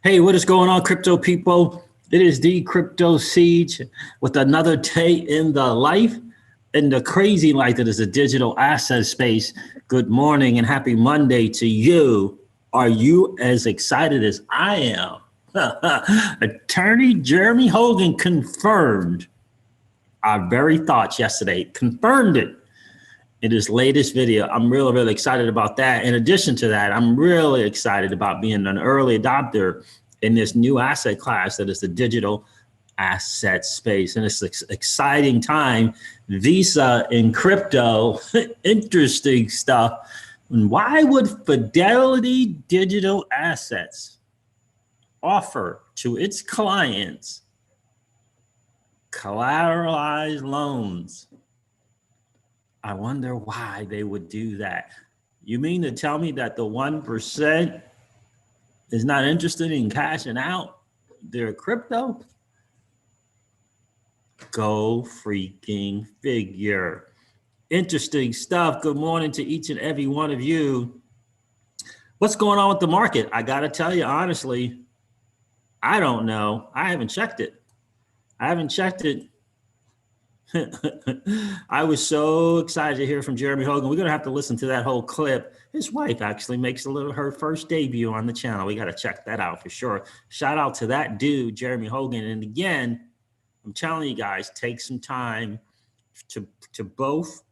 Hey, what is going on, crypto people? It is the Crypto Siege with another day in the life, in the crazy life that is the digital asset space. Good morning and happy Monday to you. Are you as excited as I am? Attorney Jeremy Hogan confirmed our very thoughts yesterday, confirmed it in his latest video. I'm really excited about that. In addition to that, I'm really excited about being an early adopter in this new asset class that is the digital asset space. And it's an exciting time. Visa in crypto, interesting stuff. And why would Fidelity Digital Assets offer to its clients collateralized loans? I wonder why they would do that. You mean to tell me that the 1% is not interested in cashing out their crypto? Go freaking figure. Interesting stuff. Good morning to each and every one of you. What's going on with the market? I got to tell you, honestly, I don't know. I haven't checked it. I was so excited to hear from Jeremy Hogan. We're going to have to listen to that whole clip. His wife actually makes her first debut on the channel. We got to check that out for sure. Shout out to that dude, Jeremy Hogan. And again, I'm telling you guys, take some time to both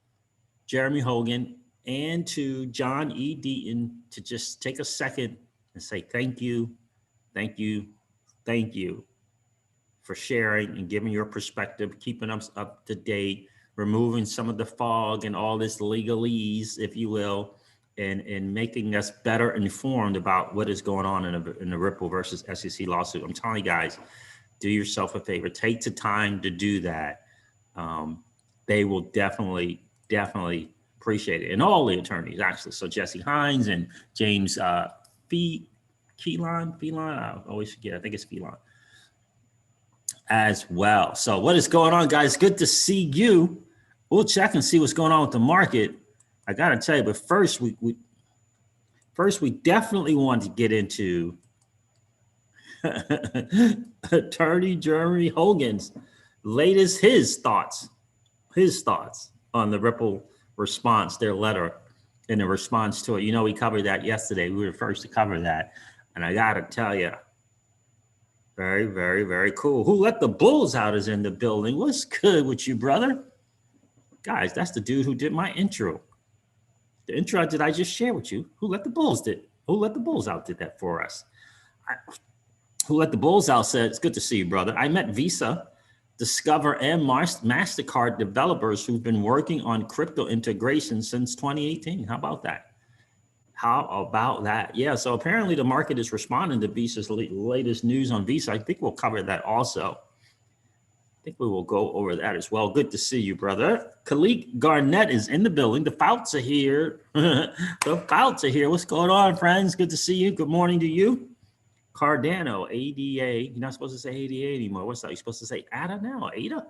Jeremy Hogan and to John E. Deaton to just take a second and say thank you for sharing and giving your perspective, keeping us up to date, removing some of the fog and all this legalese, if you will, and making us better informed about what is going on in the Ripple versus SEC lawsuit. I'm telling you guys, do yourself a favor, take the time to do that. They will definitely appreciate it. And all the attorneys, actually. So Jesse Hines and James Phelan, I always forget, I think it's Phelan as well. So what is going on, guys? Good to see you. We'll check and see what's going on with the market. I gotta tell you, but first we definitely want to get into Attorney Jeremy Hogan's latest, his thoughts on the Ripple response, their letter and the response to it. You know, we covered that yesterday. We were first to cover that. And I gotta tell you, very cool. Who let the bulls out is in the building. What's good with you, brother? Guys, that's the dude who did my intro. The intro that I just shared with you. Who let the bulls out did that for us. Who let the bulls out said, it's good to see you, brother. I met Visa, Discover, and MasterCard developers who've been working on crypto integration since 2018. How about that? Yeah, so apparently the market is responding to Visa's latest news on Visa. I think we'll cover that also. I think we will go over that as well. Good to see you, brother. Khalid Garnett is in the building. The Fouts are here. What's going on, friends? Good to see you. Good morning to you. Cardano, ADA. You're not supposed to say ADA anymore. What's that? You're supposed to say ADA now? ADA?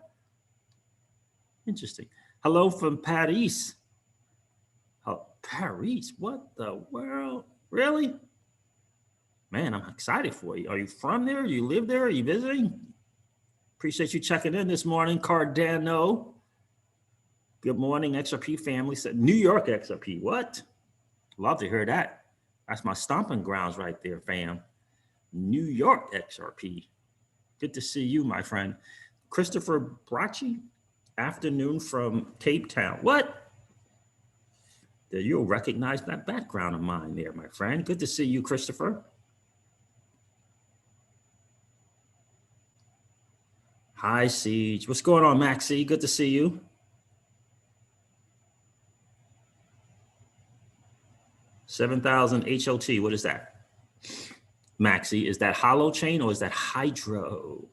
Interesting. Hello from Paris. Oh, Paris, what the world? Really? Man, I'm excited for you. Are you from there? You live there? Are you visiting? Appreciate you checking in this morning, Cardano. Good morning, XRP family. Said New York XRP. What? Love to hear that. That's my stomping grounds right there, fam. New York XRP. Good to see you, my friend. Christopher Bracci, afternoon from Cape Town. What? You'll recognize that background of mine there, my friend. Good to see you, Christopher. Hi, Siege. What's going on, Maxie? Good to see you. $7,000 HOT. What is that? Maxie, is that Hollow Chain or is that Hydro?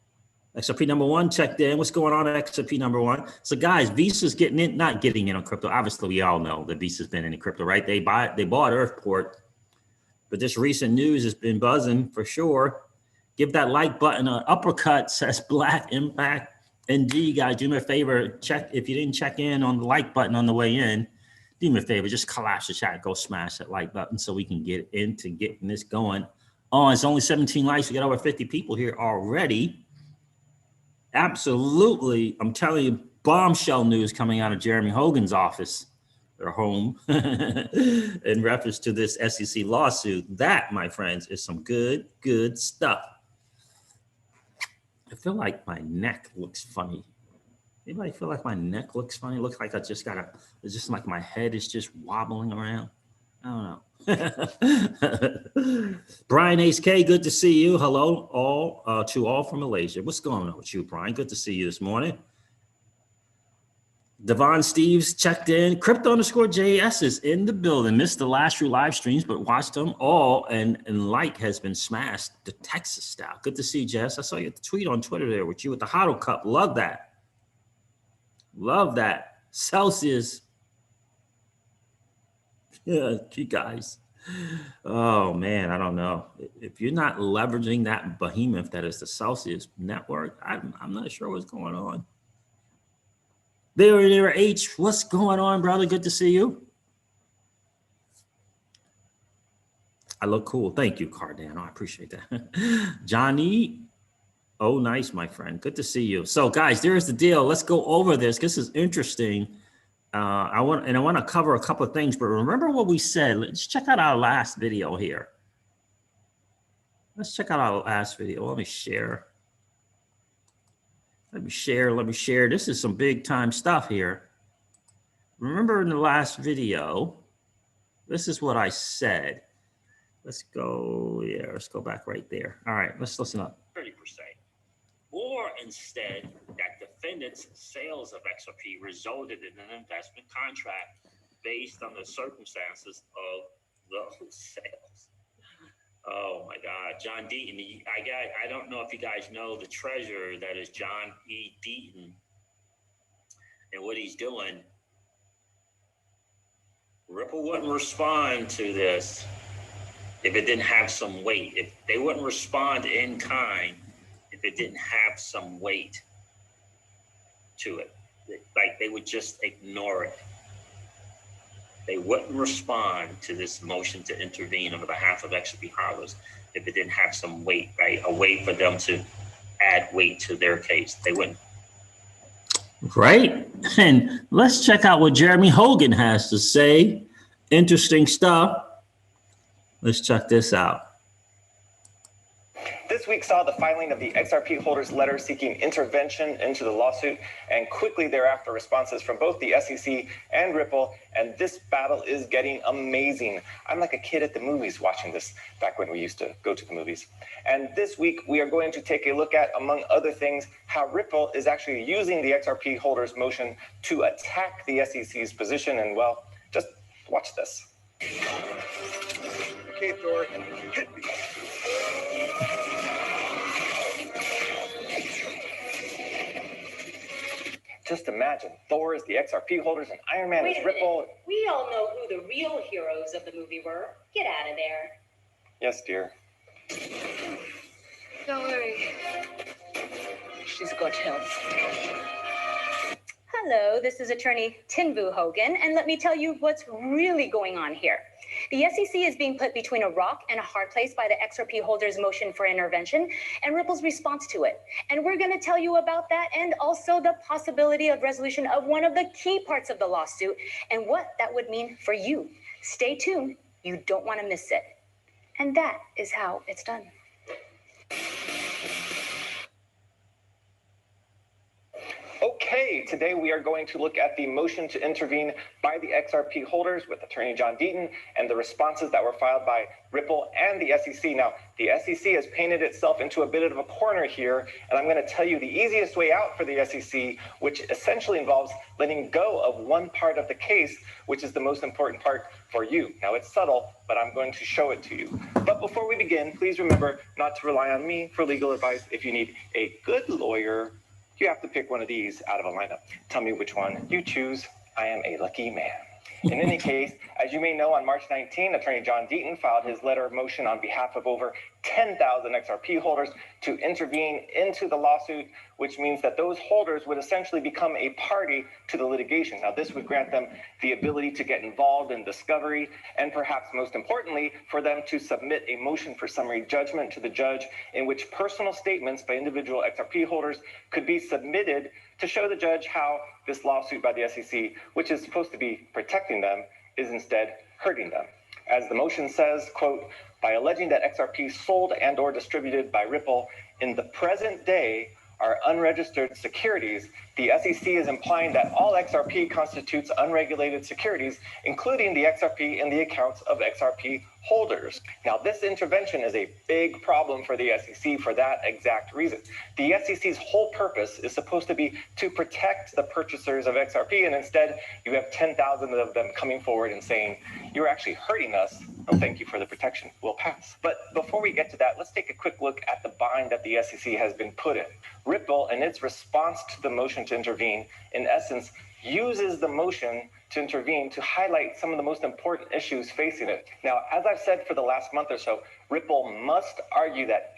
XRP number one checked in. What's going on at XRP number one? So guys, Visa's not getting in on crypto. Obviously, we all know that Visa's been in crypto, right? They bought Earthport, but this recent news has been buzzing for sure. Give that like button an uppercut, says Black Impact. ND, guys, do me a favor. Check if you didn't check in on the like button on the way in. Do me a favor, just collapse the chat. Go smash that like button so we can get into getting this going Oh, it's only 17 likes. We got over 50 people here already. Absolutely. I'm telling you, bombshell news coming out of Jeremy Hogan's office or home in reference to this SEC lawsuit. That, my friends, is some good stuff. I feel like my neck looks funny. Anybody feel like my neck looks funny? It looks like I just got it's just like my head is just wobbling around. I don't know. Brian Ace K, good to see you. Hello, all to all from Malaysia. What's going on with you, Brian? Good to see you this morning. Devon Steves checked in. Crypto_JS is in the building. Missed the last few live streams, but watched them all. And like has been smashed the Texas style. Good to see you, Jess. I saw you tweet on Twitter there with you with the HODL Cup. Love that. Love that. Celsius. Yeah, you guys. Oh man, I don't know. If you're not leveraging that behemoth that is the Celsius network, I'm not sure what's going on. There, H. What's going on, brother? Good to see you. I look cool. Thank you, Cardano. I appreciate that. Johnny. Oh, nice, my friend. Good to see you. So, guys, there's the deal. Let's go over this. This is interesting. I want to cover a couple of things, but remember what we said. Let's check out our last video here. Let's check out our last video. Let me share. Let me share. This is some big time stuff here. Remember in the last video, this is what I said. Let's go, let's go back right there. All right, let's listen up. 30%. Or instead, that defendant's sales of XRP resulted in an investment contract based on the circumstances of those sales. Oh my God, John Deaton. I don't know if you guys know the treasurer that is John E. Deaton and what he's doing. Ripple wouldn't respond to this if it didn't have some weight. If they wouldn't respond in kind, if it didn't have some weight to it, like they would just ignore it. They wouldn't respond to this motion to intervene on behalf of XRP hodlers if it didn't have some weight, right? A way for them to add weight to their case. They wouldn't. Right. And let's check out what Jeremy Hogan has to say. Interesting stuff. Let's check this out. This week saw the filing of the XRP holders' letter seeking intervention into the lawsuit, and quickly thereafter responses from both the SEC and Ripple, and this battle is getting amazing. I'm like a kid at the movies watching this back when we used to go to the movies. And this week we are going to take a look at, among other things, how Ripple is actually using the XRP holders' motion to attack the SEC's position, and well, just watch this. Okay, Thor, hit me. Just imagine, Thor is the XRP holders and Iron Man is Ripple. We all know who the real heroes of the movie were. Get out of there. Yes, dear. Don't worry. She's got help. Hello, this is attorney Tinvu Hogan, and let me tell you what's really going on here. The SEC is being put between a rock and a hard place by the XRP holders' motion for intervention and Ripple's response to it. And we're going to tell you about that and also the possibility of resolution of one of the key parts of the lawsuit and what that would mean for you. Stay tuned. You don't want to miss it. And that is how it's done. Okay, today we are going to look at the motion to intervene by the XRP holders with attorney John Deaton and the responses that were filed by Ripple and the SEC. Now, the SEC has painted itself into a bit of a corner here, and I'm going to tell you the easiest way out for the SEC, which essentially involves letting go of one part of the case, which is the most important part for you. Now, it's subtle, but I'm going to show it to you. But before we begin, please remember not to rely on me for legal advice. If you need a good lawyer, you have to pick one of these out of a lineup. Tell me which one you choose. I am a lucky man. In any case, as you may know, on March 19, attorney John Deaton filed his letter of motion on behalf of over 10,000 XRP holders to intervene into the lawsuit, which means that those holders would essentially become a party to the litigation. Now, this would grant them the ability to get involved in discovery, and perhaps most importantly, for them to submit a motion for summary judgment to the judge in which personal statements by individual XRP holders could be submitted to show the judge how this lawsuit by the SEC, which is supposed to be protecting them, is instead hurting them. As the motion says, quote, by alleging that XRP sold and or distributed by Ripple in the present day are unregistered securities, the SEC is implying that all XRP constitutes unregulated securities, including the XRP in the accounts of XRP holders. Now, this intervention is a big problem for the SEC for that exact reason. The SEC's whole purpose is supposed to be to protect the purchasers of XRP, and instead you have 10,000 of them coming forward and saying, you're actually hurting us. No, thank you for the protection. We'll pass. But before we get to that, let's take a quick look at the bind that the SEC has been put in. Ripple, in its response to the motion to intervene, in essence, uses the motion to intervene to highlight some of the most important issues facing it. Now, as I've said for the last month or so, Ripple must argue that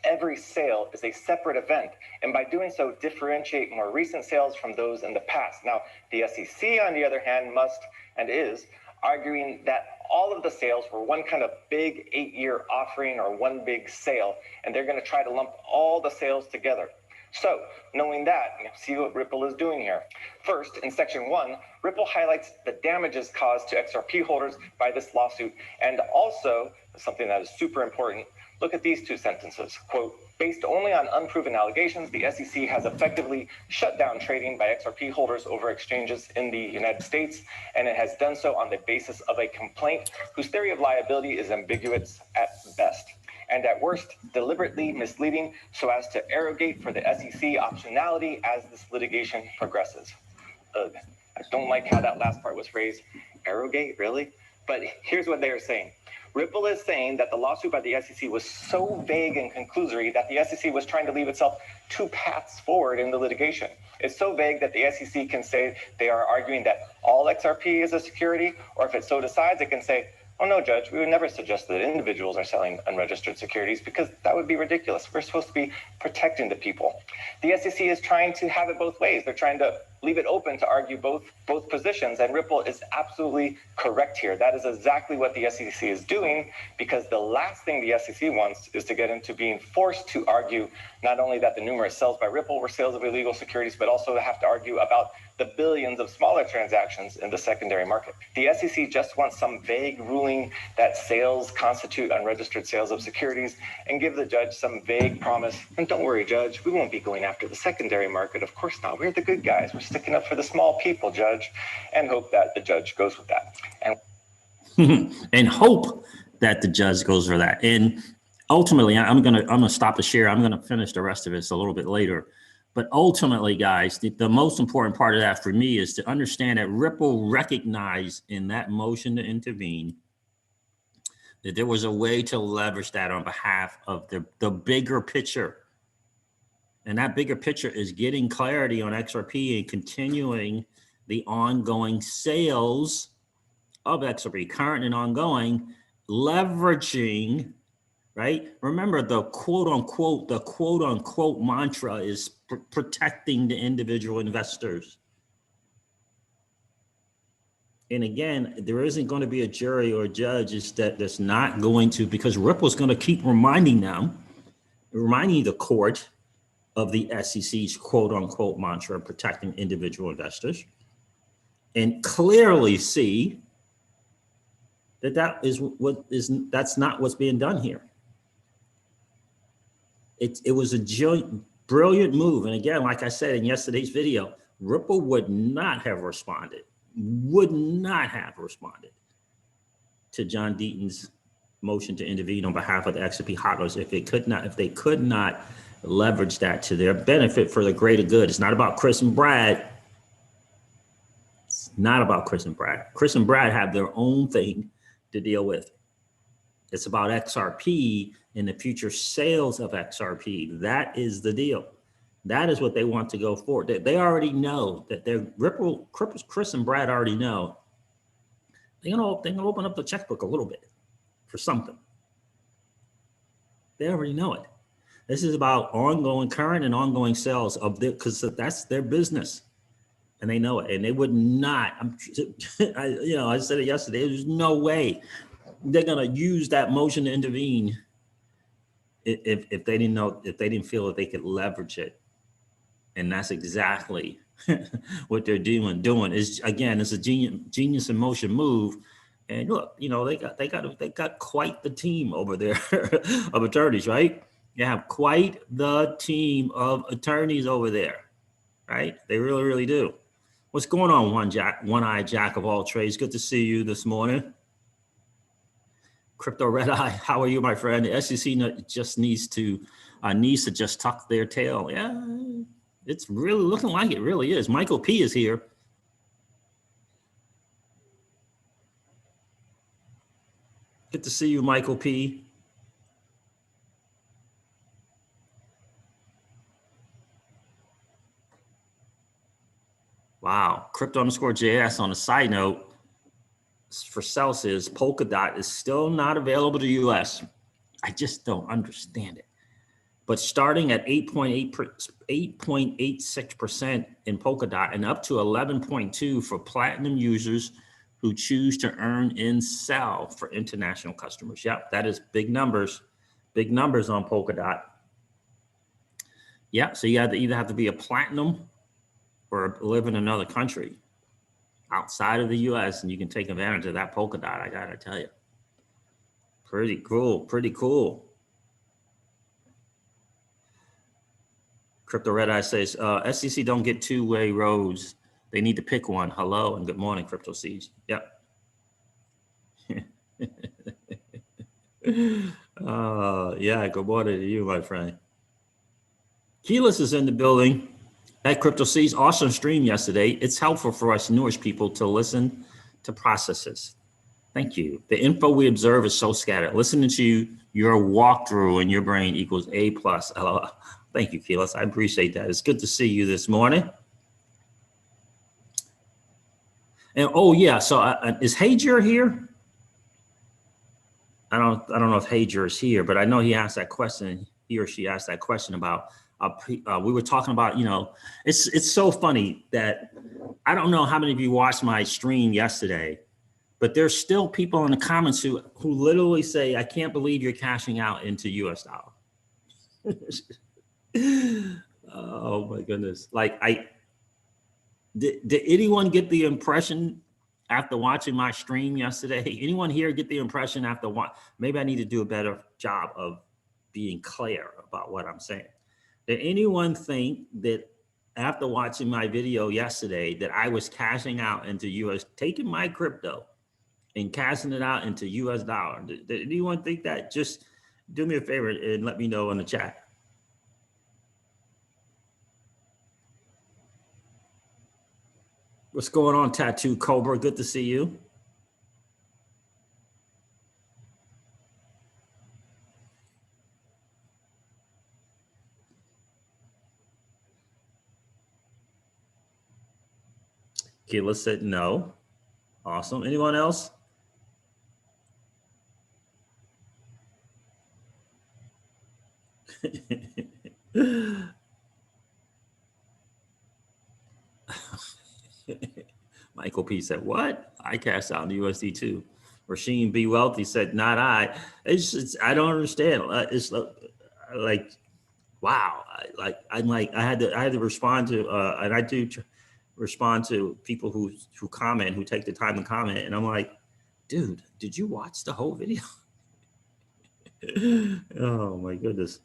every sale is a separate event, and by doing so, differentiate more recent sales from those in the past. Now, the SEC, on the other hand, must and is arguing that all of the sales were one kind of big 8-year offering or one big sale, and they're going to try to lump all the sales together. So, knowing that, see what Ripple is doing here. First, in section 1, Ripple highlights the damages caused to XRP holders by this lawsuit, and also, something that is super important, look at these two sentences. Quote, based only on unproven allegations, the SEC has effectively shut down trading by XRP holders over exchanges in the United States, and it has done so on the basis of a complaint whose theory of liability is ambiguous at best, and at worst, deliberately misleading so as to arrogate for the SEC optionality as this litigation progresses. Ugh, I don't like how that last part was phrased. Arrogate, really? But here's what they are saying. Ripple is saying that the lawsuit by the SEC was so vague and conclusory that the SEC was trying to leave itself two paths forward in the litigation. It's so vague that the SEC can say they are arguing that all XRP is a security, or if it so decides, it can say, oh no, Judge, we would never suggest that individuals are selling unregistered securities because that would be ridiculous. We're supposed to be protecting the people. The SEC is trying to have it both ways. They're trying to leave it open to argue both positions, and Ripple is absolutely correct here. That is exactly what the SEC is doing, because the last thing the SEC wants is to get into being forced to argue not only that the numerous sales by Ripple were sales of illegal securities, but also to have to argue about the billions of smaller transactions in the secondary market. The SEC just wants some vague ruling that sales constitute unregistered sales of securities and give the judge some vague promise. And don't worry, Judge, we won't be going after the secondary market. Of course not. We're the good guys. We're sticking up for the small people, Judge, and hope that the judge goes with that. And hope that the judge goes for that. And ultimately, I'm gonna stop the share. I'm gonna finish the rest of this a little bit later. But ultimately, guys, the most important part of that for me is to understand that Ripple recognized in that motion to intervene that there was a way to leverage that on behalf of the bigger picture. And that bigger picture is getting clarity on XRP and continuing the ongoing sales of XRP, current and ongoing, leveraging, right? Remember, the quote unquote mantra is protecting the individual investors. And again, there isn't going to be a jury or a judge that's not going to, because Ripple's going to keep reminding the court of the SEC's quote unquote mantra of protecting individual investors, and clearly see that's not what's being done here. It was a brilliant move. And again, like I said in yesterday's video, Ripple would not have responded to John Deaton's motion to intervene on behalf of the XRP hodlers if they could not leverage that to their benefit for the greater good. It's not about Chris and Brad. It's not about Chris and Brad. Chris and Brad have their own thing to deal with. It's about XRP and the future sales of XRP. That is the deal. That is what they want to go forward. They already know that Chris and Brad already know they're gonna open up the checkbook a little bit for something. They already know it. This is about ongoing, current and ongoing sales of their, because that's their business, and they know it. And they would not. I said it yesterday. There's no way they're gonna use that motion to intervene if they didn't know, if they didn't feel that they could leverage it. And that's exactly what they're doing is, again, it's a genius in motion move. And look, they got quite the team over there of attorneys, right? You have quite the team of attorneys over there, right? They really, really do. What's going on, one-eyed jack of all trades? Good to see you this morning. Crypto Red Eye, how are you, my friend? The SEC just needs to just tuck their tail. Yeah, it's really looking like it really is. Michael P is here. Good to see you, Michael P. Wow, crypto_JS on a side note for Celsius, Polkadot is still not available to US. I just don't understand it. But starting at 8.86% in Polkadot and up to 11.2 for platinum users who choose to earn and sell for international customers. Yep, that is big numbers on Polkadot. Yeah, so you either have to be a platinum or live in another country outside of the US, and you can take advantage of that Polkadot, I gotta tell you. Pretty cool. Crypto Red Eye says, SEC don't get two-way roads. They need to pick one. Hello and good morning, Crypto Siege. Yep. Yeah, good morning to you, my friend. Keyless is in the building. That Crypto Siege, awesome stream yesterday. It's helpful for us newish people to listen to processes. Thank you. The info we observe is so scattered. Listening to your walkthrough in your brain equals A+. LOL. Thank you, Keyless. I appreciate that. It's good to see you this morning. And oh yeah, so is Hager here? I don't know if Hager is here, but I know he asked that question. He or she asked that question about. We were talking about, it's so funny that I don't know how many of you watched my stream yesterday, but there's still people in the comments who literally say, I can't believe you're cashing out into US dollar. Oh my goodness. Like did anyone get the impression after watching my stream yesterday? Anyone here get the impression after maybe I need to do a better job of being clear about what I'm saying. Did anyone think that after watching my video yesterday that I was cashing out into taking my crypto and cashing it out into US dollar? Did anyone think that? Just do me a favor and let me know in the chat. What's going on, Tattoo Cobra? Good to see you. Kayla said no. Awesome. Anyone else? Michael P said, what? I cashed out in USD too. Rasheen B. Wealthy said, not I. I don't understand. It's like, wow. I had to respond to, and I do respond to people who comment, who take the time to comment. And I'm like, dude, did you watch the whole video? Oh my goodness.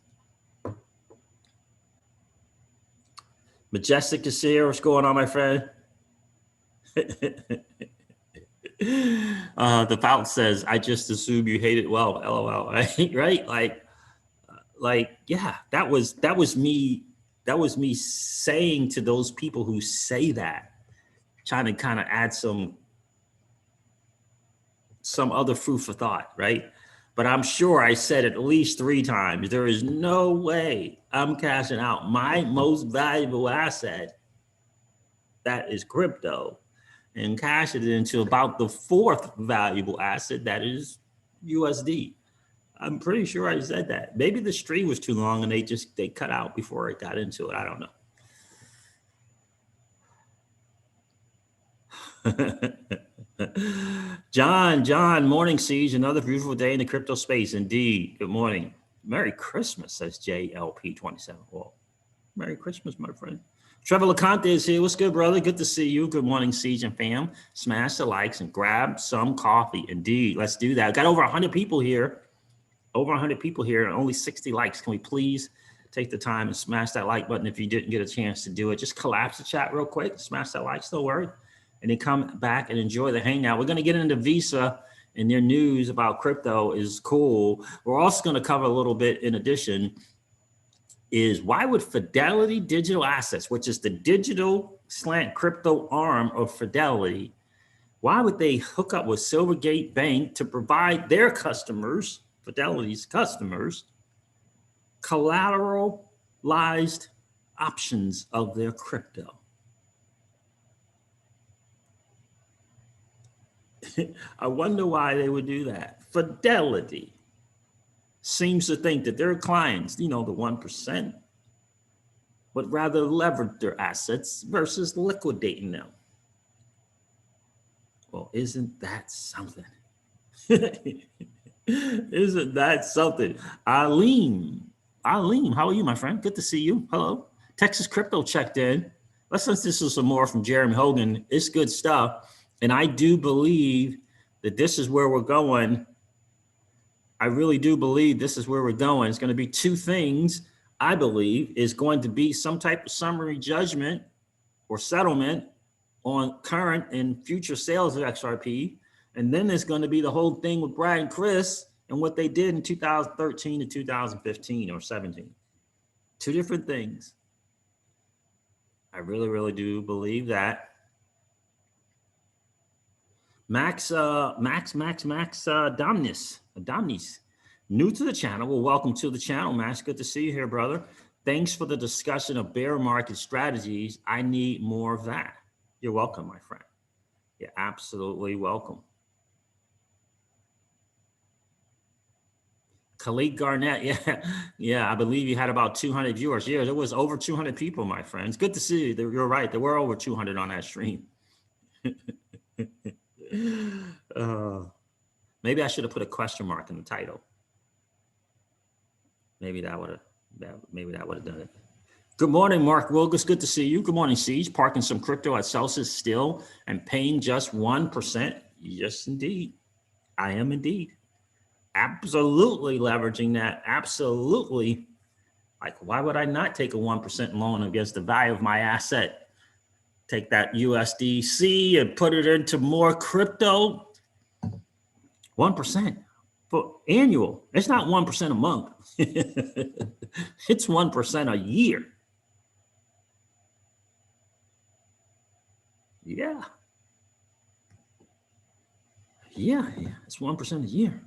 Majestic is here. What's going on, my friend? The Fout says, I just assume you hate it. Well, LOL, right? Like, yeah, that was me saying to those people who say that, trying to kind of add some other food for thought, right? But I'm sure I said at least 3 times, there is no way I'm cashing out my most valuable asset, that is crypto, and cash it into about the 4th valuable asset, that is USD. I'm pretty sure I said that. Maybe the stream was too long and they cut out before I got into it. I don't know. John, morning, Siege. Another beautiful day in the crypto space. Indeed. Good morning. Merry Christmas, says JLP27. Well, Merry Christmas, my friend. Trevor LeConte is here. What's good, brother? Good to see you. Good morning, Siege and fam. Smash the likes and grab some coffee. Indeed. Let's do that. Got over 100 people here. Over 100 people here and only 60 likes. Can we please take the time and smash that like button if you didn't get a chance to do it? Just collapse the chat real quick. Smash that like, don't worry. And then come back and enjoy the hangout. We're going to get into Visa and their news about crypto is cool. We're also going to cover a little bit in addition is why would Fidelity Digital Assets, which is the digital slant crypto arm of Fidelity, why would they hook up with Silvergate Bank to provide their customers, Fidelity's customers, collateralized options of their crypto? I wonder why they would do that. Fidelity seems to think that their clients, the 1%, would rather leverage their assets versus liquidating them. Well, isn't that something? Isn't that something? Alim, how are you, my friend? Good to see you. Hello. Texas Crypto checked in. Let's listen to some more from Jeremy Hogan. It's good stuff. And I do believe that this is where we're going. I really do believe this is where we're going. It's going to be two things. I believe is going to be some type of summary judgment or settlement on current and future sales of XRP. And then there's going to be the whole thing with Brad and Chris and what they did in 2013 to 2015 or 17. Two different things. I really, really do believe that. Max Domnis, new to the channel. Well, welcome to the channel, Max. Good to see you here, brother. Thanks for the discussion of bear market strategies. I need more of that. You're welcome, my friend. You're absolutely welcome. Khalid Garnett, yeah, I believe you had about 200 viewers. Yeah, there was over 200 people, my friends. Good to see you. You're right. There were over 200 on that stream. Maybe I should have put a question mark in the title. Maybe that would have done it. Good morning, Mark Wilgus. Good to see you. Good morning, Siege. Parking some crypto at Celsius still and paying just 1%. Yes, indeed. I am indeed. Absolutely leveraging that. Absolutely. Like, why would I not take a 1% loan against the value of my asset? Take that USDC and put it into more crypto. 1% for annual. It's not 1% a month. It's 1% a year. Yeah. It's 1% a year.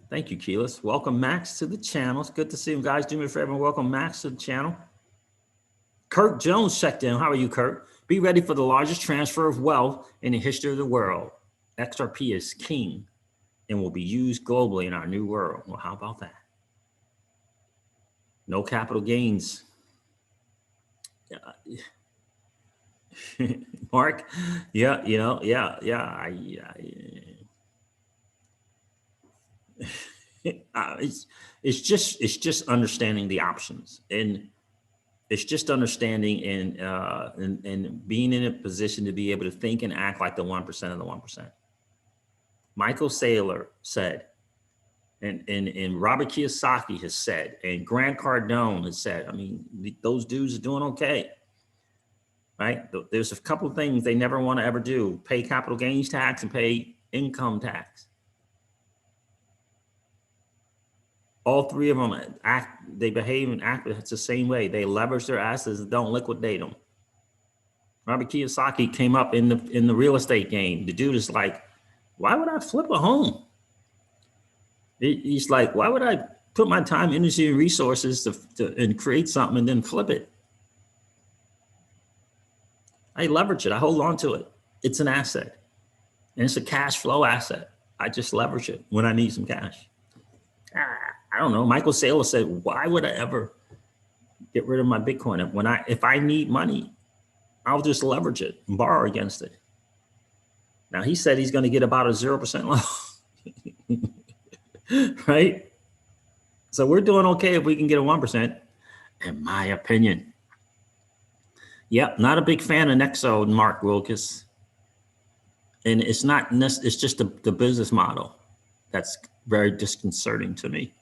Thank you, Keyless. Welcome, Max, to the channel. It's good to see you guys. Do me a favor and welcome Max to the channel. Kirk Jones checked in. How are you, Kirk? Be ready for the largest transfer of wealth in the history of the world. XRP is king and will be used globally in our new world. Well, how about that? No capital gains. Mark, it's just understanding the options, and it's just understanding and being in a position to be able to think and act like the 1% of the 1%. Michael Saylor said, and Robert Kiyosaki has said, and Grant Cardone has said, I mean, those dudes are doing okay, right? There's a couple of things they never want to ever do: pay capital gains tax and pay income tax. All three of them they behave and act the same way. They leverage their assets and don't liquidate them. Robert Kiyosaki came up in the real estate game. The dude is like, why would I flip a home? He's like, why would I put my time, energy, and resources and create something and then flip it? I leverage it. I hold on to it. It's an asset, and it's a cash flow asset. I just leverage it when I need some cash. I don't know. Michael Saylor said, why would I ever get rid of my Bitcoin? If I need money, I'll just leverage it and borrow against it. Now he said he's going to get about a 0% loan, right? So we're doing okay if we can get a 1%, in my opinion. Yep, not a big fan of Nexo, Mark Wilkes. And it's just the business model that's very disconcerting to me.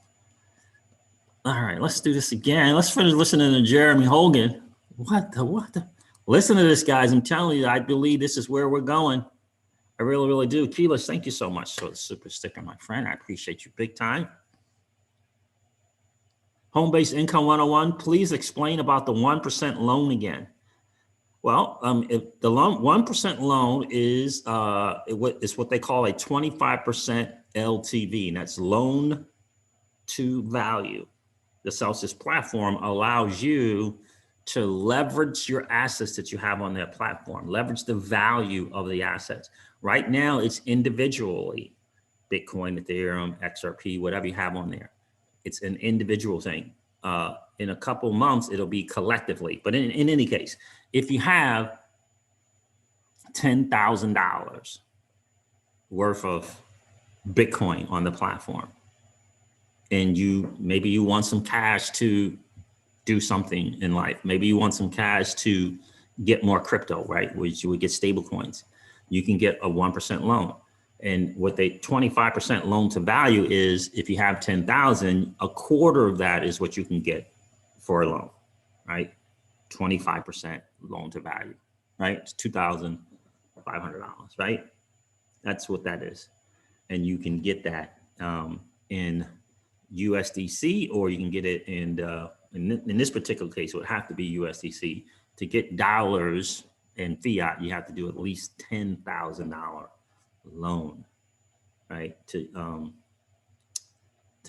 All right, let's do this again. Let's finish listening to Jeremy Hogan. What the? Listen to this, guys. I'm telling you, I believe this is where we're going. I really, really do. Keyless, thank you so much for the super sticker, my friend. I appreciate you big time. Home-based income 101, please explain about the 1% loan again. Well, if the 1% loan is what they call a 25% LTV, and that's loan to value. The Celsius platform allows you to leverage your assets that you have on their platform, leverage the value of the assets. Right now, it's individually Bitcoin, Ethereum, XRP, whatever you have on there. It's an individual thing. In a couple months, it'll be collectively. But in any case, if you have $10,000 worth of Bitcoin on the platform, and maybe you want some cash to do something in life. Maybe you want some cash to get more crypto, right? Which you would get stable coins. You can get a 1% loan. And what they 25% loan to value is, if you have 10,000, a quarter of that is what you can get for a loan, right? 25% loan to value, right? It's $2,500, right? That's what that is. And you can get that in USDC, or you can get it in this particular case, it would have to be USDC. To get dollars in fiat, you have to do at least $10,000 loan, right? To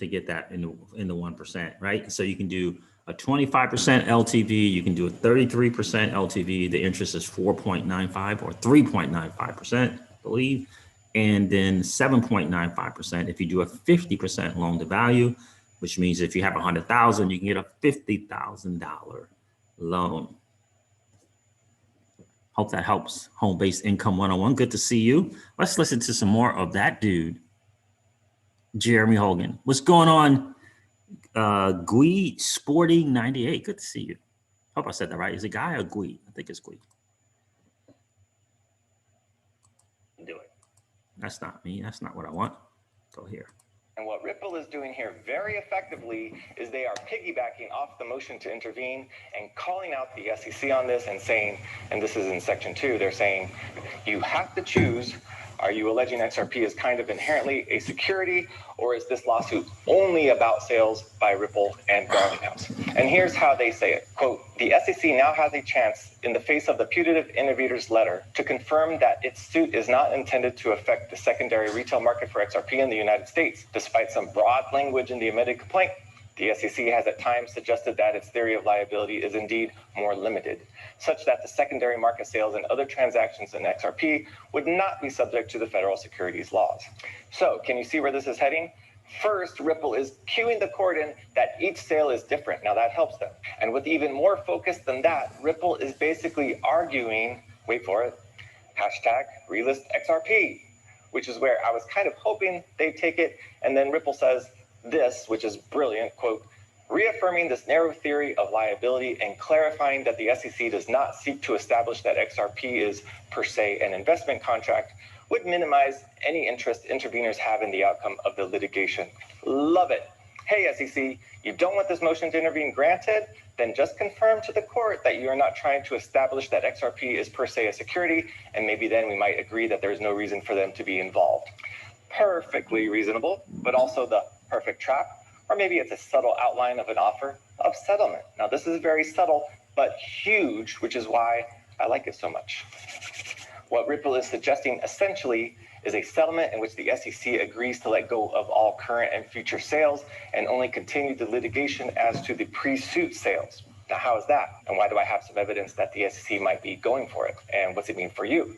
get that in the 1%, right? So you can do a 25% LTV, you can do a 33% LTV. The interest is 4.95 or 3.95%, I believe. And then 7.95% if you do a 50% loan to value, which means if you have 100,000, you can get a $50,000 loan. Hope that helps. Home-based income 101. Good to see you. Let's listen to some more of that dude, Jeremy Hogan. What's going on? Gui Sporting 98. Good to see you. Hope I said that right. Is it Guy or Gui? I think it's Gui. Do it. That's not me. That's not what I want. Go here. And what Ripple is doing here very effectively is they are piggybacking off the motion to intervene and calling out the SEC on this and saying, and this is in section 2, they're saying, you have to choose, are you alleging XRP is kind of inherently a security, or is this lawsuit only about sales by Ripple and Garlinghouse? And here's how they say it. Quote, the SEC now has a chance in the face of the putative intervener's letter to confirm that its suit is not intended to affect the secondary retail market for XRP in the United States. Despite some broad language in the amended complaint, the SEC has at times suggested that its theory of liability is indeed more limited, such that the secondary market sales and other transactions in XRP would not be subject to the federal securities laws. So can you see where this is heading? First, Ripple is cueing the court in that each sale is different. Now that helps them. And with even more focus than that, Ripple is basically arguing, wait for it, hashtag relist XRP, which is where I was kind of hoping they'd take it. And then Ripple says this, which is brilliant, quote, reaffirming this narrow theory of liability and clarifying that the SEC does not seek to establish that XRP is per se an investment contract would minimize any interest interveners have in the outcome of the litigation. Love it. Hey, SEC, you don't want this motion to intervene granted? Then just confirm to the court that you are not trying to establish that XRP is per se a security, and maybe then we might agree that there's no reason for them to be involved. Perfectly reasonable, but also the perfect trap, or maybe it's a subtle outline of an offer of settlement. Now, this is very subtle, but huge, which is why I like it so much. What Ripple is suggesting essentially is a settlement in which the SEC agrees to let go of all current and future sales and only continue the litigation as to the pre-suit sales. Now, how is that? And why do I have some evidence that the SEC might be going for it? And what's it mean for you?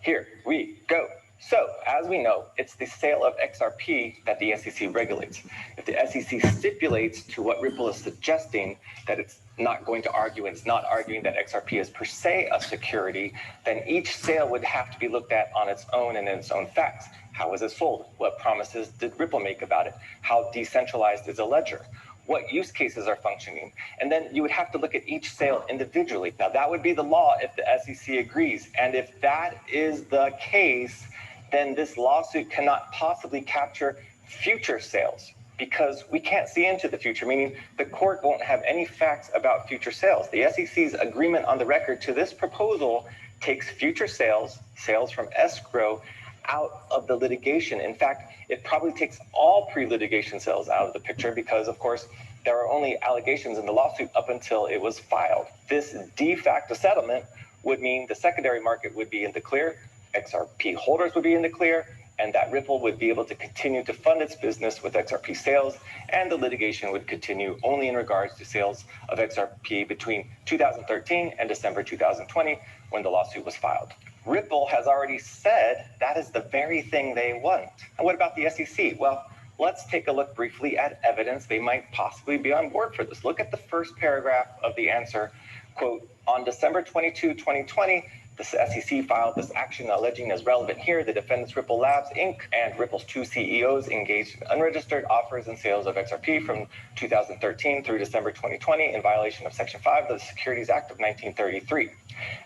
Here we go. So, as we know, it's the sale of XRP that the SEC regulates. If the SEC stipulates to what Ripple is suggesting, that it's not going to argue, and it's not arguing that XRP is per se a security, then each sale would have to be looked at on its own and in its own facts. How was it sold? What promises did Ripple make about it? How decentralized is a ledger? What use cases are functioning? And then you would have to look at each sale individually. Now, that would be the law if the SEC agrees. And if that is the case, then this lawsuit cannot possibly capture future sales because we can't see into the future, meaning the court won't have any facts about future sales. The SEC's agreement on the record to this proposal takes future sales, sales from escrow, out of the litigation. In fact, it probably takes all pre-litigation sales out of the picture because, of course, there are only allegations in the lawsuit up until it was filed. This de facto settlement would mean the secondary market would be in the clear, XRP holders would be in the clear, and that Ripple would be able to continue to fund its business with XRP sales, and the litigation would continue only in regards to sales of XRP between 2013 and December 2020 when the lawsuit was filed. Ripple has already said that is the very thing they want. And what about the SEC? Well, let's take a look briefly at evidence they might possibly be on board for this. Look at the first paragraph of the answer. Quote, on December 22, 2020, the SEC filed this action alleging as relevant here, the defendants Ripple Labs, Inc. and Ripple's two CEOs engaged in unregistered offers and sales of XRP from 2013 through December 2020 in violation of Section 5 of the Securities Act of 1933.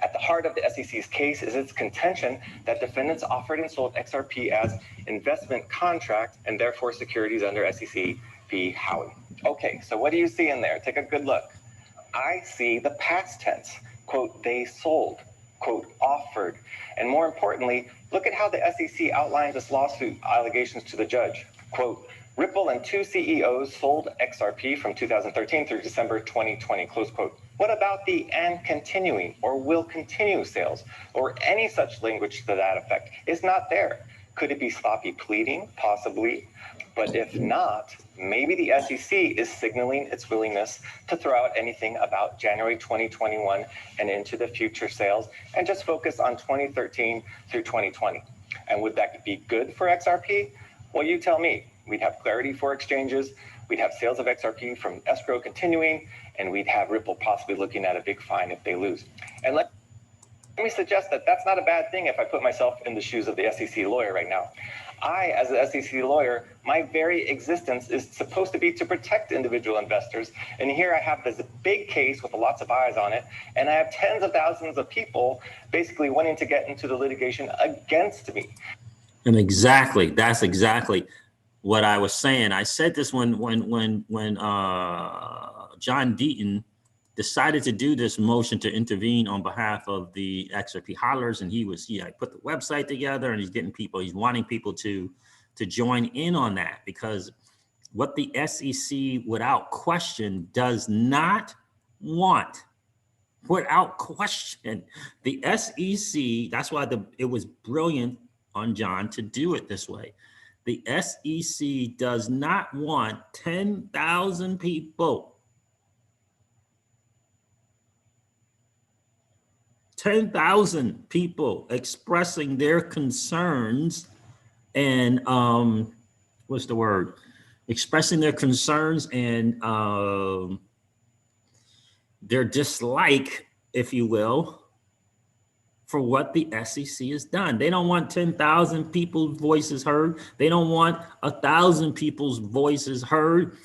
At the heart of the SEC's case is its contention that defendants offered and sold XRP as investment contracts and therefore securities under SEC v. Howey. Okay, so what do you see in there? Take a good look. I see the past tense. Quote, they sold. Quote, offered. And more importantly, look at how the SEC outlines this lawsuit allegations to the judge. Quote, Ripple and two CEOs sold XRP from 2013 through December 2020, close quote. What about the and continuing or will continue sales or any such language to that effect? It's not there. Could it be sloppy pleading? Possibly. But if not, maybe the SEC is signaling its willingness to throw out anything about January 2021 and into the future sales and just focus on 2013 through 2020. And would that be good for XRP? Well, you tell me. We'd have clarity for exchanges, we'd have sales of XRP from escrow continuing, and we'd have Ripple possibly looking at a big fine if they lose. And let me suggest that that's not a bad thing if I put myself in the shoes of the SEC lawyer right now. I, as an SEC lawyer, my very existence is supposed to be to protect individual investors. And here I have this big case with lots of eyes on it. And I have tens of thousands of people basically wanting to get into the litigation against me. And that's exactly what I was saying. I said this when John Deaton decided to do this motion to intervene on behalf of the XRP hodlers, and he put the website together, and he's wanting people to join in on that, because what the SEC without question does not want, without question, the SEC, that's why it was brilliant on John to do it this way. The SEC does not want 10,000 people, 10,000 people expressing their concerns and expressing their concerns and their dislike, if you will, for what the SEC has done. They don't want 10,000 people's voices heard. They don't want 1,000 people's voices heard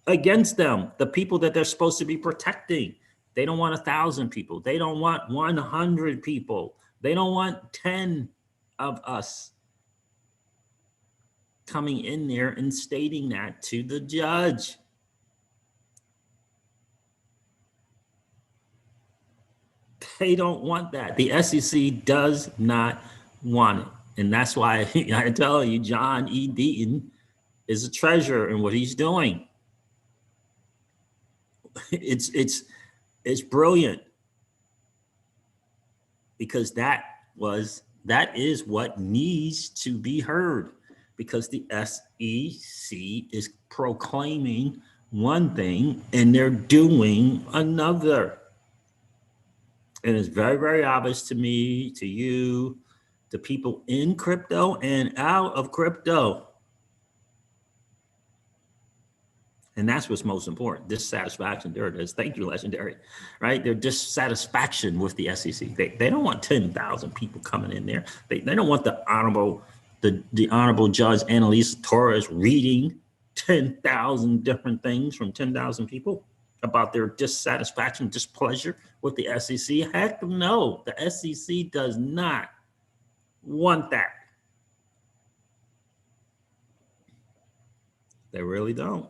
against them, the people that they're supposed to be protecting. They don't want 1,000 people. They don't want 100 people. They don't want 10 of us coming in there and stating that to the judge. They don't want that. The SEC does not want it. And that's why I tell you, John E. Deaton is a treasure in what he's doing. It's brilliant, because that is what needs to be heard, because the SEC is proclaiming one thing and they're doing another. And it's very, very obvious to me, to you, the people in crypto and out of crypto. And that's what's most important. Dissatisfaction. There it is. Thank you, Legendary. Right? Their dissatisfaction with the SEC. They don't want 10,000 people coming in there. They don't want the honorable Judge Annalisa Torres reading 10,000 different things from 10,000 people about their dissatisfaction, displeasure with the SEC. Heck no, the SEC does not want that. They really don't.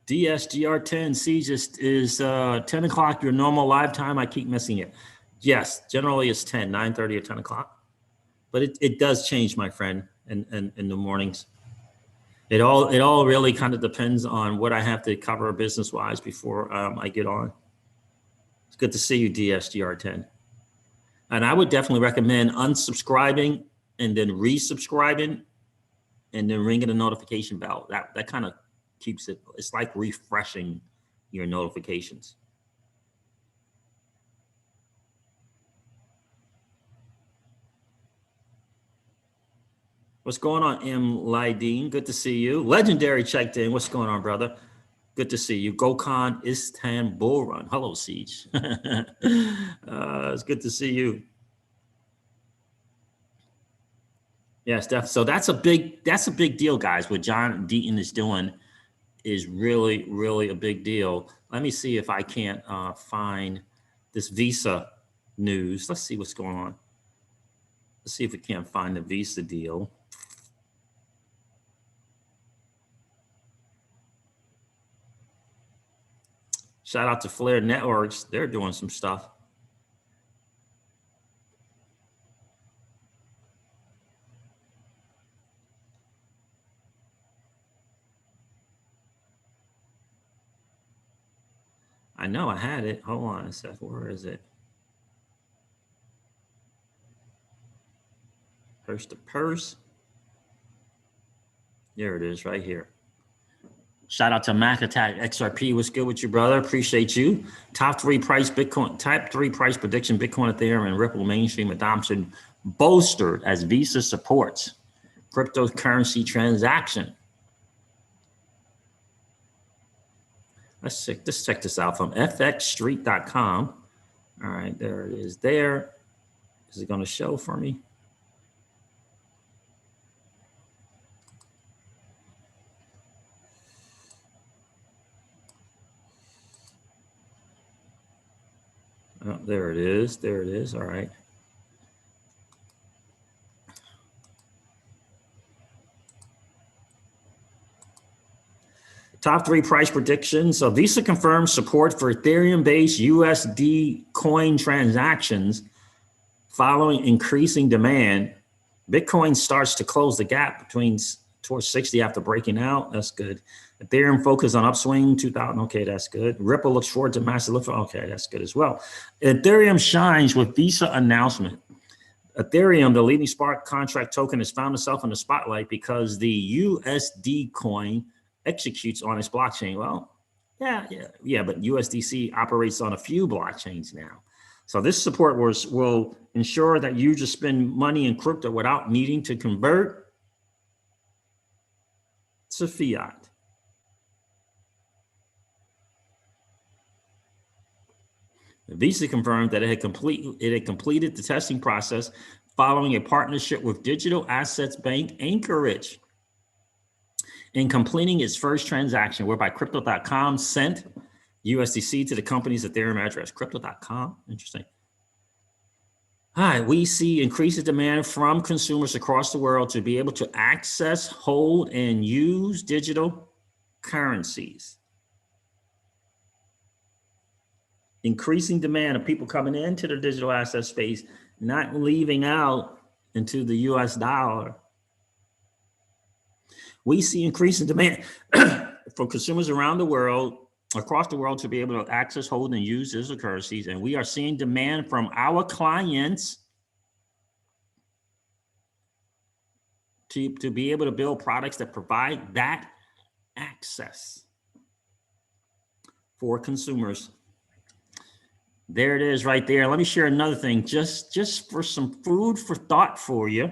DSGR10 Siege is 10 o'clock, your normal live time. I keep missing it. Yes, generally it's 10, 9:30 or 10 o'clock. But it does change, my friend, in the mornings. It all really kind of depends on what I have to cover business-wise before I get on. It's good to see you, DSGR10. And I would definitely recommend unsubscribing and then resubscribing and then ringing the notification bell. That kind of keeps it, it's like refreshing your notifications. What's going on, M. Lydeen? Good to see you. Legendary checked in. What's going on, brother? Good to see you. Gokhan Istanbul Run. Hello, Siege. It's good to see you. Yes, so that's a big deal, guys. What John Deaton is doing is really, really a big deal. Let me see if I can't find this Visa news. Let's see what's going on. Let's see if we can't find the Visa deal. Shout out to Flare Networks. They're doing some stuff. I know I had it. Hold on a sec. Where is it? Purse to purse. There it is right here. Shout out to Mac Attack XRP. What's good with you, brother? Appreciate you. Top three price prediction: Bitcoin, Ethereum, and Ripple mainstream adoption bolstered as Visa supports cryptocurrency transaction. Let's check this out from fxstreet.com. All right, there it is there. Is it going to show for me? Oh, there it is. There it is. All right. Top three price predictions. So Visa confirms support for Ethereum-based USD coin transactions following increasing demand. Bitcoin starts to close the gap towards 60 after breaking out. That's good. Ethereum focus on upswing 2000. Okay, that's good. Ripple looks forward to massive lift. Okay, that's good as well. Ethereum shines with Visa announcement. Ethereum, the leading smart contract token, has found itself in the spotlight because the USD coin executes on its blockchain. Well, yeah, but USDC operates on a few blockchains now. So this support will ensure that users spend money in crypto without needing to convert to fiat. Visa confirmed that it had completed the testing process following a partnership with digital assets bank Anchorage in completing its first transaction, whereby Crypto.com sent USDC to the company's Ethereum address. Crypto.com, interesting. All right, we see increasing demand from consumers across the world to be able to access, hold, and use digital currencies. Increasing demand of people coming into the digital asset space, not leaving out into the US dollar. We see increasing demand for consumers around the world, across the world, to be able to access, hold, and use digital currencies. And we are seeing demand from our clients to be able to build products that provide that access for consumers. There it is right there. Let me share another thing, just for some food for thought for you.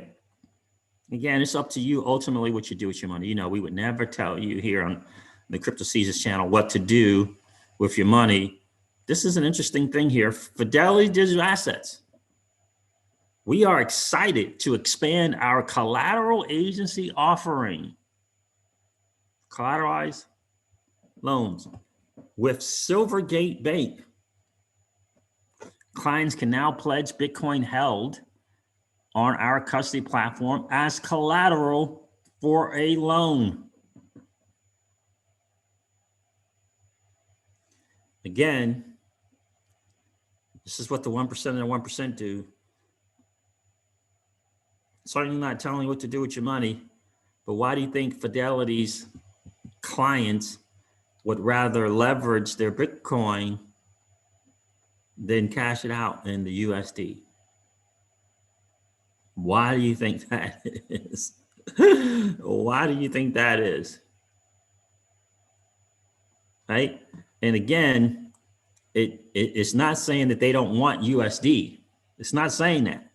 Again, it's up to you ultimately what you do with your money. You know, we would never tell you here on the Crypto Caesars channel what to do with your money. This is an interesting thing here. Fidelity Digital Assets. We are excited to expand our collateral agency offering. Collateralized loans with Silvergate Bank. Clients can now pledge Bitcoin held on our custody platform as collateral for a loan. Again, this is what the 1% and the 1% do. Certainly not telling you what to do with your money, but why do you think Fidelity's clients would rather leverage their Bitcoin than cash it out in the USD? Why do you think that is? Why do you think that is? Right? And again, it's not saying that they don't want USD. It's not saying that.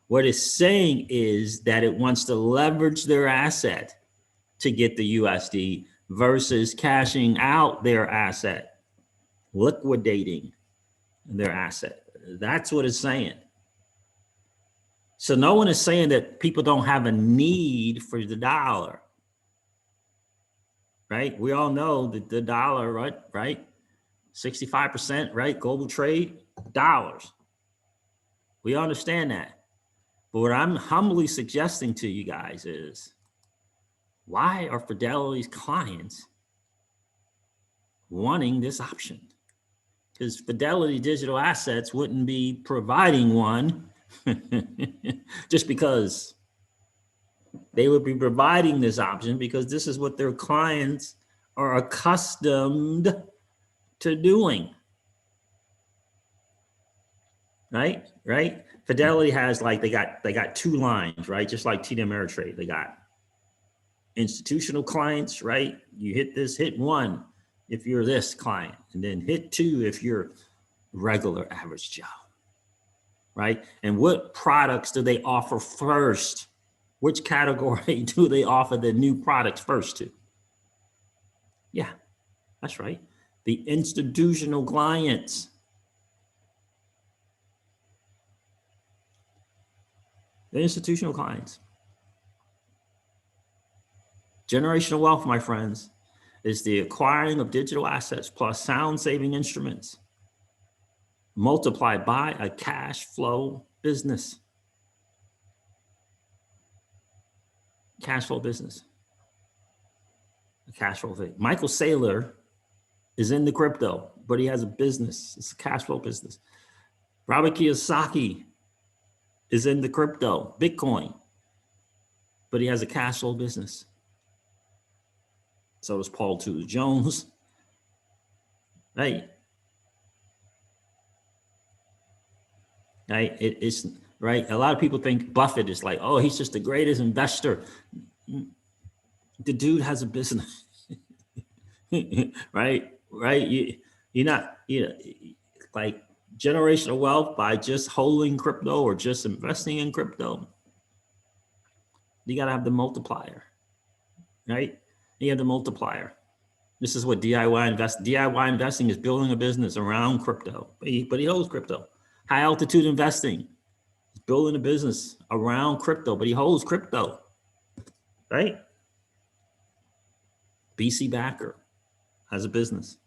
What it's saying is that it wants to leverage their asset to get the USD versus cashing out their asset, liquidating their asset. That's what it's saying. So no one is saying that people don't have a need for the dollar, right? We all know that the dollar, right? 65%, right? Global trade, dollars. We understand that. But what I'm humbly suggesting to you guys is, why are Fidelity's clients wanting this option? Because Fidelity Digital Assets wouldn't be providing one just because. They would be providing this option because this is what their clients are accustomed to doing. Right? Fidelity has they got two lines, right? Just like TD Ameritrade. They got institutional clients, right? You hit one if you're this client, and then hit two if you're regular average Joe, right? And what products do they offer first? Which category do they offer the new products first to? Yeah, that's right. The institutional clients. The institutional clients. Generational wealth, my friends, is the acquiring of digital assets plus sound saving instruments multiplied by a cash flow business. Cash flow business. A cash flow thing. Michael Saylor is in the crypto, but he has a business. It's a cash flow business. Robert Kiyosaki is in the crypto, Bitcoin, but he has a cash flow business. So does Paul Tudor Jones. Right? It's right. A lot of people think Buffett is like, oh, he's just the greatest investor. The dude has a business. right? You're not, like generational wealth by just holding crypto or just investing in crypto. You got to have the multiplier, right? You have the multiplier. This is what DIY investing is, building a business around crypto, but he holds crypto. High altitude investing is building a business around crypto, but he holds crypto, right? BC Backer has a business,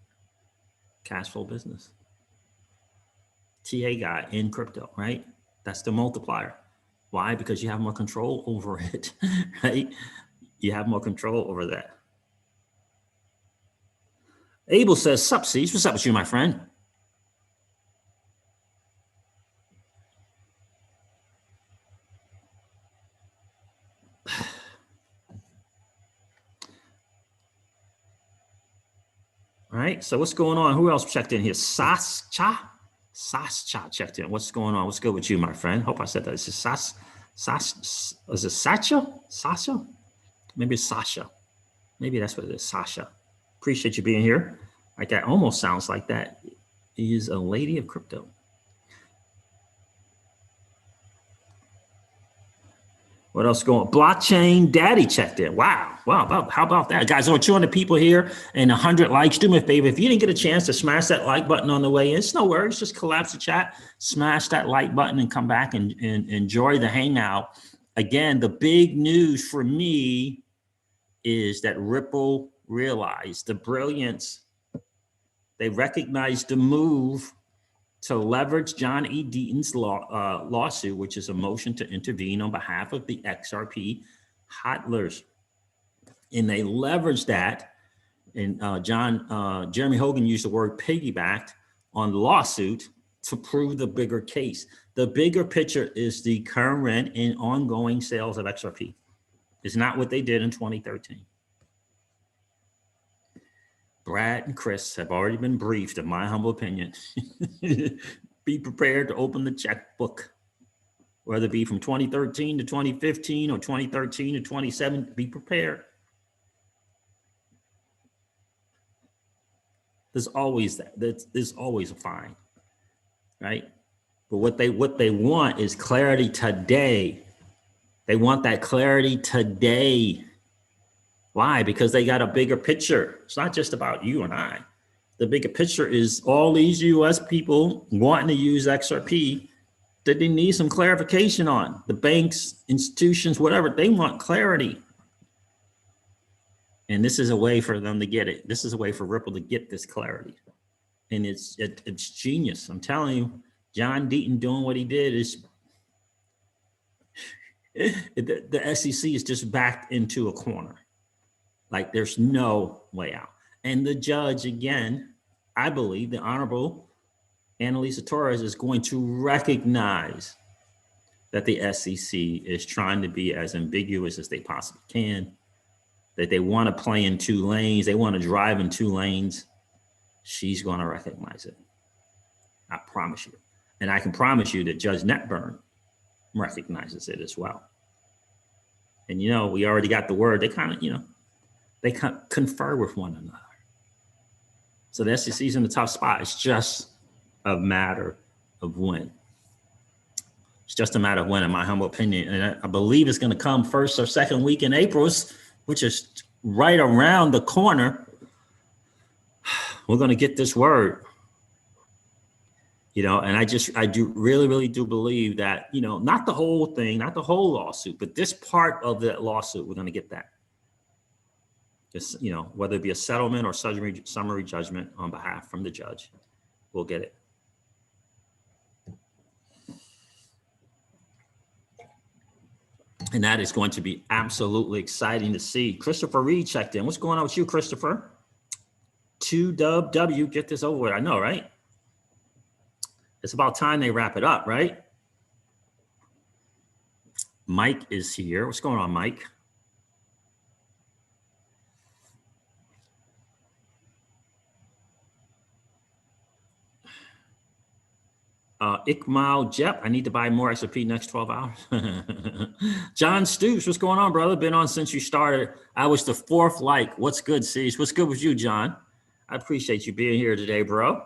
cash flow business. TA guy in crypto, right? That's the multiplier. Why? Because you have more control over it, right? You have more control over that. Abel says, sup, Cease? What's up with you, my friend? All right, so what's going on? Who else checked in here? Sascha checked in. What's going on? What's good with you, my friend? Hope I said that. Is it is it Sasha? Maybe it's Sasha. Maybe that's what it is, Sasha. Appreciate you being here. Like that almost sounds like that is a lady of crypto. What else going? Blockchain Daddy checked in. Wow. How about that? Guys, over 200 people here and 100 likes. Do me a favor. If you didn't get a chance to smash that like button on the way in, it's no worries. Just collapse the chat, smash that like button and come back and enjoy the hangout. Again, the big news for me is that Ripple realized the brilliance. They recognized the move to leverage John E. Deaton's lawsuit, which is a motion to intervene on behalf of the XRP hodlers. And they leveraged that. And Jeremy Hogan used the word piggybacked on the lawsuit to prove the bigger case. The bigger picture is the current and ongoing sales of XRP. It's not what they did in 2013. Brad and Chris have already been briefed, in my humble opinion. Be prepared to open the checkbook, whether it be from 2013 to 2015 or 2013 to 2017. Be prepared. There's always that. There's always a fine, right? But what they want is clarity today. They want that clarity today. Why? Because they got a bigger picture. It's not just about you and I. The bigger picture is all these US people wanting to use XRP that they need some clarification on. The banks, institutions, whatever, they want clarity. And this is a way for them to get it. This is a way for Ripple to get this clarity. And it's genius. I'm telling you, John Deaton doing what he did is the SEC is just backed into a corner. Like there's no way out. And the judge, again, I believe the Honorable Annalisa Torres is going to recognize that the SEC is trying to be as ambiguous as they possibly can, that they want to play in two lanes, they want to drive in two lanes. She's going to recognize it. I promise you. And I can promise you that Judge Netburn recognizes it as well. And, we already got the word. They kind of, they confer with one another. So the SEC is in a tough spot. It's just a matter of when. It's just a matter of when, in my humble opinion. And I believe it's going to come first or second week in April, which is right around the corner. We're going to get this word. And I do really do believe that, not the whole thing, not the whole lawsuit, but this part of the lawsuit, we're going to get that. Just, whether it be a settlement or summary judgment on behalf from the judge, we'll get it. And that is going to be absolutely exciting to see. Christopher Reed checked in. What's going on with you, Christopher? 2W, get this over with. I know, right? It's about time they wrap it up, right? Mike is here. What's going on, Mike? Ikmal Jep, I need to buy more XRP next 12 hours. John Stoops, what's going on, brother? Been on since you started. I was the fourth like. What's good, Cease? What's good with you, John? I appreciate you being here today, bro.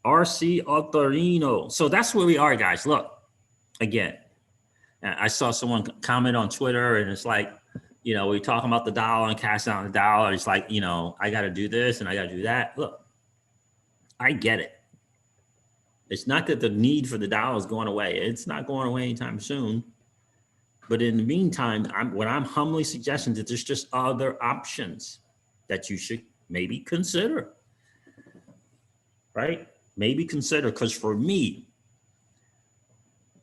RC Autorino. So that's where we are, guys. Look, again, I saw someone comment on Twitter, and it's like, we're talking about the dollar and cash out the dollar. It's like, I got to do this and I got to do that. Look, I get it. It's not that the need for the dollar is going away. It's not going away anytime soon. But in the meantime, what I'm humbly suggesting that there's just other options that you should maybe consider, right? Maybe consider, because for me,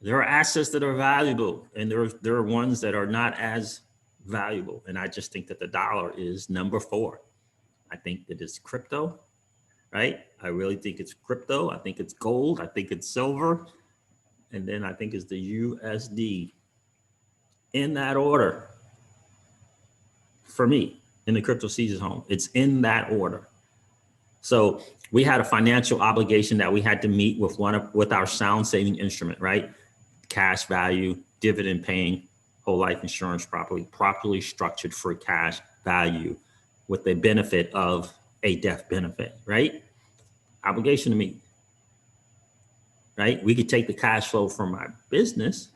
there are assets that are valuable and there are ones that are not as valuable. And I just think that the dollar is number 4. I think that it's crypto. Right? I really think it's crypto. I think it's gold. I think it's silver. And then I think it's the USD. In that order. For me, in the Crypto Seasons home, it's in that order. So we had a financial obligation that we had to meet with our sound saving instrument, right? Cash value, dividend paying, whole life insurance properly structured for cash value. with the benefit of a death benefit, right? Obligation to meet, right? We could take the cash flow from our business,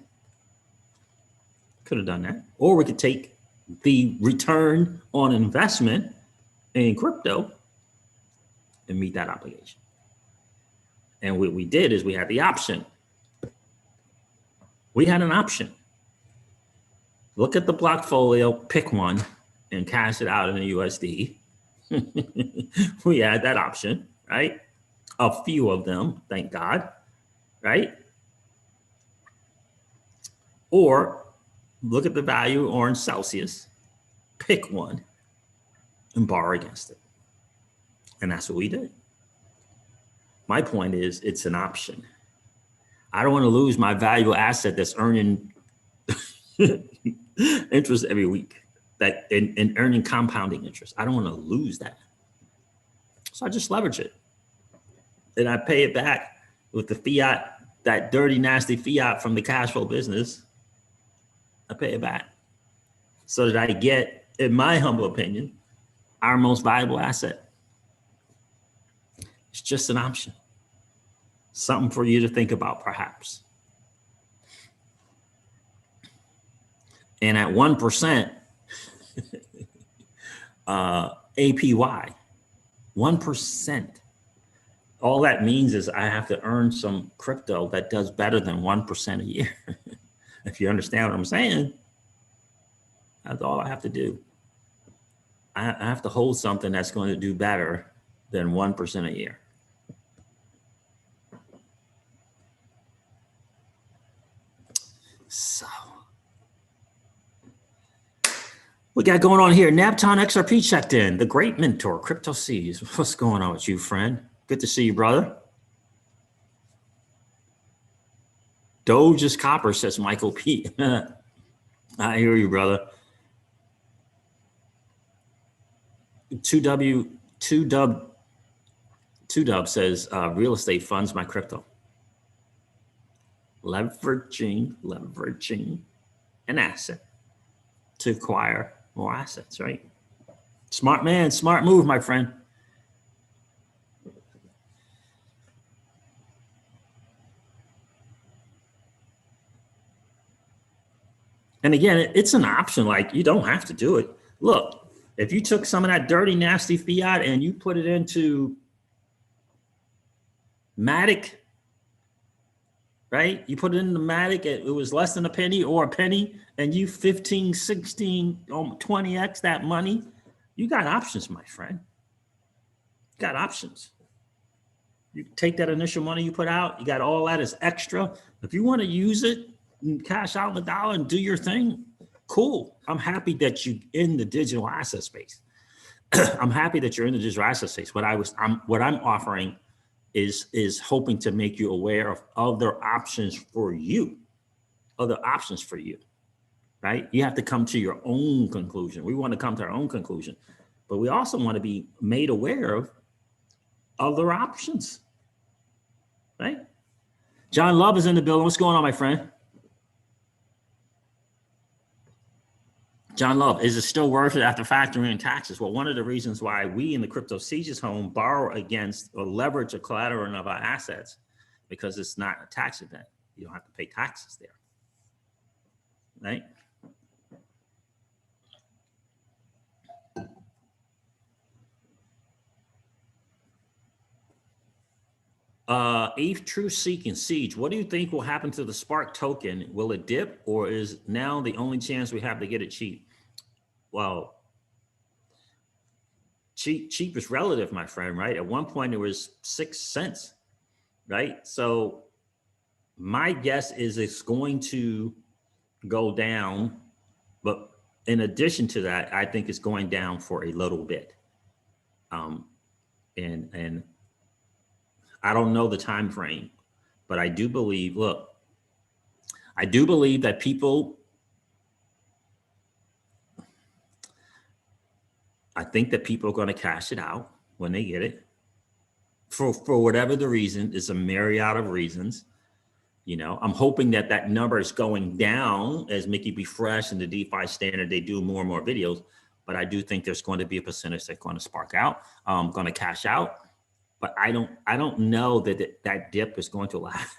could have done that, or we could take the return on investment in crypto and meet that obligation. And what we did is we had the option. We had an option. Look at the blockfolio, pick one, and cash it out in the USD. We had that option, right? A few of them, thank God, right? Or look at the value orange Celsius, pick one, and borrow against it. And that's what we did. My point is, it's an option. I don't want to lose my valuable asset that's earning interest every week, that and earning compounding interest. I don't want to lose that. So I just leverage it. And I pay it back with the fiat, that dirty, nasty fiat from the cash flow business. I pay it back so that I get, in my humble opinion, our most valuable asset. It's just an option. Something for you to think about, perhaps. And at 1%, APY, 1%. All that means is I have to earn some crypto that does better than 1% a year. If you understand what I'm saying, that's all I have to do. I have to hold something that's going to do better than 1% a year. So, we got going on here. Napton XRP checked in. The great mentor, Crypto Seas. What's going on with you, friend? Good to see you, brother. Doge is copper, says Michael P. I hear you, brother. 2W says real estate funds my crypto. Leveraging an asset to acquire more assets, right? Smart man, smart move, my friend. And again, it's an option. Like, you don't have to do it. Look, if you took some of that dirty, nasty fiat and you put it into Matic, right? You put it in the Matic, it was less than a penny or a penny, and you 15, 16, 20x that money, you got options, my friend. You got options. You take that initial money you put out, you got all that as extra. If you want to use it and cash out the dollar and do your thing, cool. I'm happy that you're in the digital asset space. I'm happy that you're in the digital asset space. What I'm offering is hoping to make you aware of other options for you, right? You have to come to your own conclusion. We want to come to our own conclusion, but we also want to be made aware of other options, right? John Love is in the building. What's going on, my friend? John Love, is it still worth it after factoring in taxes? Well, one of the reasons why we in the Crypto Sieges home borrow against or leverage a collateral of our assets, because it's not a tax event. You don't have to pay taxes there, right? Eve True Seeking Siege, what do you think will happen to the Spark token? Will it dip, or is now the only chance we have to get it cheap? Well, cheap is relative, my friend, right? At one point it was 6 cents, right? So my guess is it's going to go down, but in addition to that, I think it's going down for a little bit. And I don't know the time frame, but I do believe, look, I do believe that people, I think that people are going to cash it out when they get it for whatever the reason. It's a myriad of reasons. You know, I'm hoping that that number is going down as Mickey B. Fresh and the DeFi Standard, they do more and more videos. but I do think there's going to be a percentage that's going to spark out, going to cash out. But I don't know that that dip is going to last.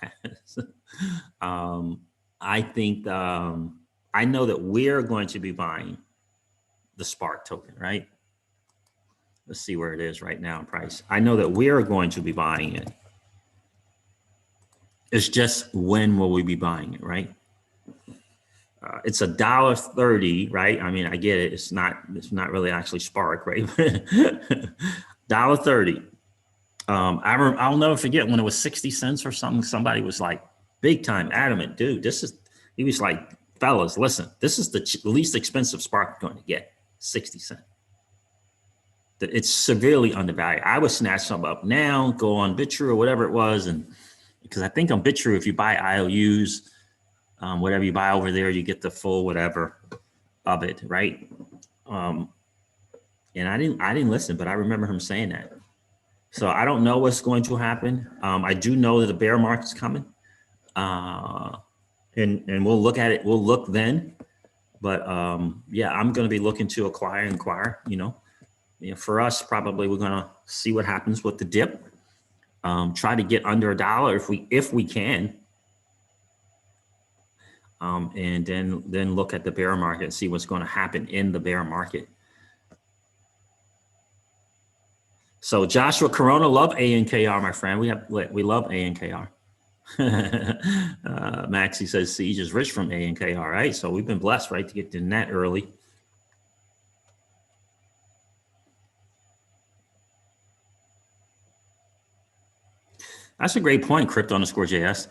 I think I know that we're going to be buying the Spark token, right? Let's see where it is right now in price. I know that we're going to be buying it. It's just when will we be buying it, right? It's $1.30, right? I mean, I get it. It's not really actually Spark, right? $1.30. I'll never forget when it was 60 cents or something. Somebody was like big time adamant, dude. He was like, fellas, listen, this is the least expensive Spark you're going to get, 60 cents. It's severely undervalued. I would snatch some up now, go on BitTrue or whatever it was, and because I think on BitTrue, if you buy IOUs, whatever you buy over there, you get the full whatever of it, right? And I didn't listen, but I remember him saying that. So I don't know what's going to happen. I do know that the bear market's coming, and we'll look at it. We'll look then, but yeah, I'm going to be looking to inquire. For us, probably we're going to see what happens with the dip. Try to get under $1 if we can, and then look at the bear market and see what's going to happen in the bear market. So Joshua Corona, love ANKR, my friend. We love ANKR. Maxie says Siege is rich from ANKR, right? So we've been blessed, right, to get in that early. That's a great point, Crypto_JS.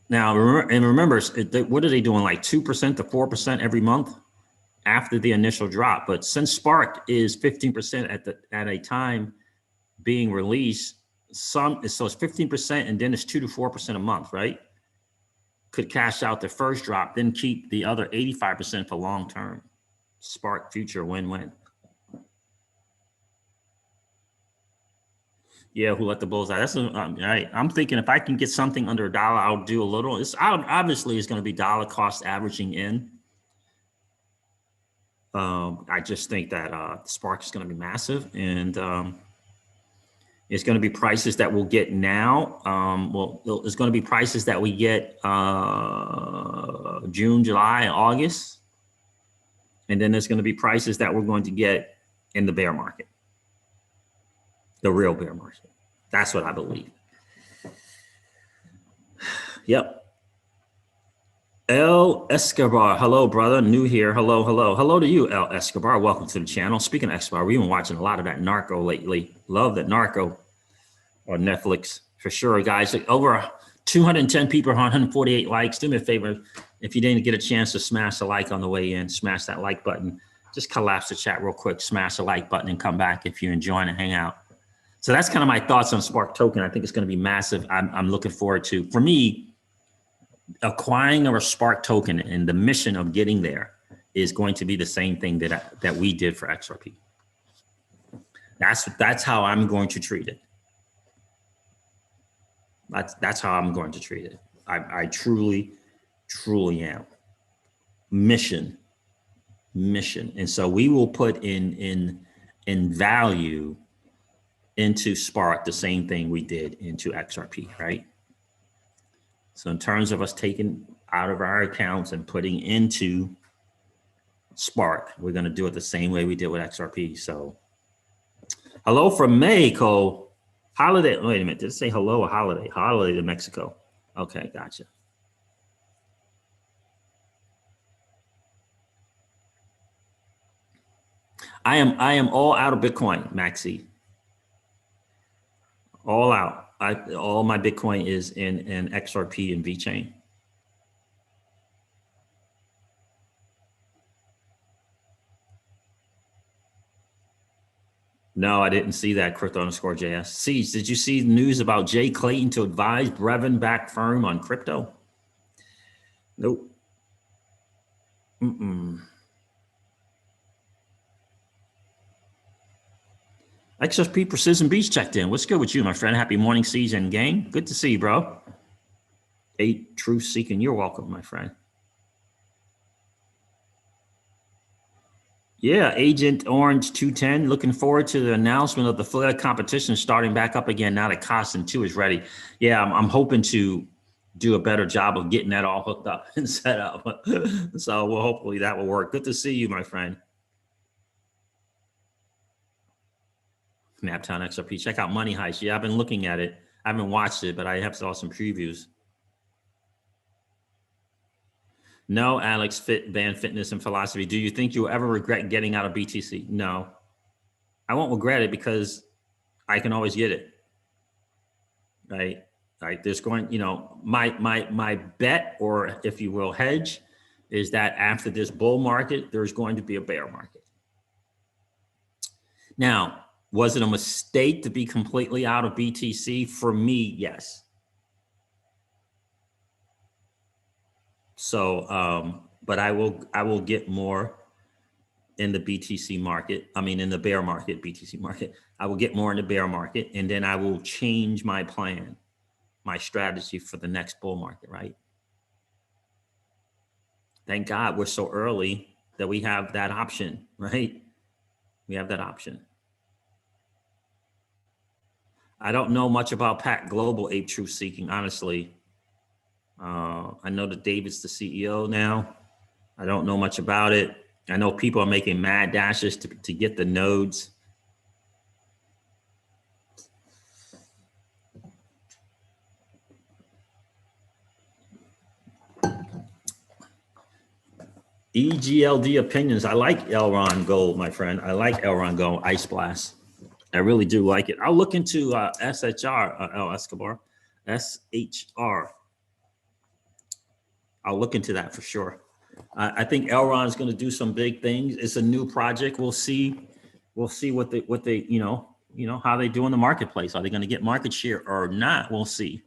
Now, remember, what are they doing, like 2% to 4% every month after the initial drop? But since Spark is 15% at a time being released, so it's 15% and then it's 2 to 4% a month, right? Could cash out the first drop, then keep the other 85% for long term. Spark future win-win. Yeah, who let the bulls out? That's right. I'm thinking if I can get something under $1, I'll do a little. Obviously it's going to be dollar cost averaging in. I just think that Spark is going to be massive, and it's going to be prices that we'll get now. It's going to be prices that we get June, July, August, and then there's going to be prices that we're going to get in the bear market. The real bear market. That's what I believe. Yep. El Escobar. Hello, brother. New here. Hello, hello. Hello to you, El Escobar. Welcome to the channel. Speaking of Escobar, we've been watching a lot of that Narco lately. Love that Narco on Netflix for sure, guys. Over 210 people, 148 likes. Do me a favor. If you didn't get a chance to smash a like on the way in, smash that like button. Just collapse the chat real quick, smash the like button and come back if you're enjoying it, hang out. So that's kind of my thoughts on Spark token. I think it's going to be massive. I'm looking forward to, for me, acquiring a Spark token and the mission of getting there is going to be the same thing that we did for XRP. That's how I'm going to treat it. That's how I'm going to treat it. I truly am. Mission. And so we will put in value into Spark the same thing we did into XRP, right? So in terms of us taking out of our accounts and putting into Spark, we're going to do it the same way we did with XRP. So hello from Mexico. Holiday. Wait a minute. Did it say hello or holiday? Holiday to Mexico. Okay, gotcha. I am all out of Bitcoin, Maxi. All out. All my Bitcoin is in XRP and VeChain. No, I didn't see that, Crypto_JS. Siege, did you see the news about Jay Clayton to advise Brevin-backed firm on crypto? Nope. XRP Precision Beach checked in. What's good with you, my friend? Happy morning, Siege and gang. Good to see you, bro. 8 Truth Seeking. You're welcome, my friend. Yeah, Agent Orange 210. Looking forward to the announcement of the Florida competition starting back up again now that Costin 2 is ready. Yeah, I'm hoping to do a better job of getting that all hooked up and set up. So well, hopefully that will work. Good to see you, my friend. Naptown XRP. Check out Money Heist. Yeah, I've been looking at it. I haven't watched it, but I have saw some previews. No, Alex, band fitness and philosophy. Do you think you'll ever regret getting out of BTC? No, I won't regret it because I can always get it. Right. Right. There's going, my bet, or if you will, hedge, is that after this bull market, there's going to be a bear market. Now, was it a mistake to be completely out of BTC? For me, yes. So, but I will get more in the BTC market. I mean, in the bear market, BTC market. I will get more in the bear market, and then I will change my plan, my strategy for the next bull market, right? Thank God we're so early that we have that option, right? We have that option. I don't know much about Pact Global Ape Truth Seeking, honestly. I know that David's the CEO now. I don't know much about it. I know people are making mad dashes to get the nodes. EGLD opinions. I like Elron Gold, my friend. I like Elron Gold, Ice Blast. I really do like it. I'll look into SHR, El Escobar, SHR. I'll look into that for sure. I think Elron is going to do some big things. It's a new project. We'll see. We'll see what they how they do in the marketplace. Are they going to get market share or not? We'll see.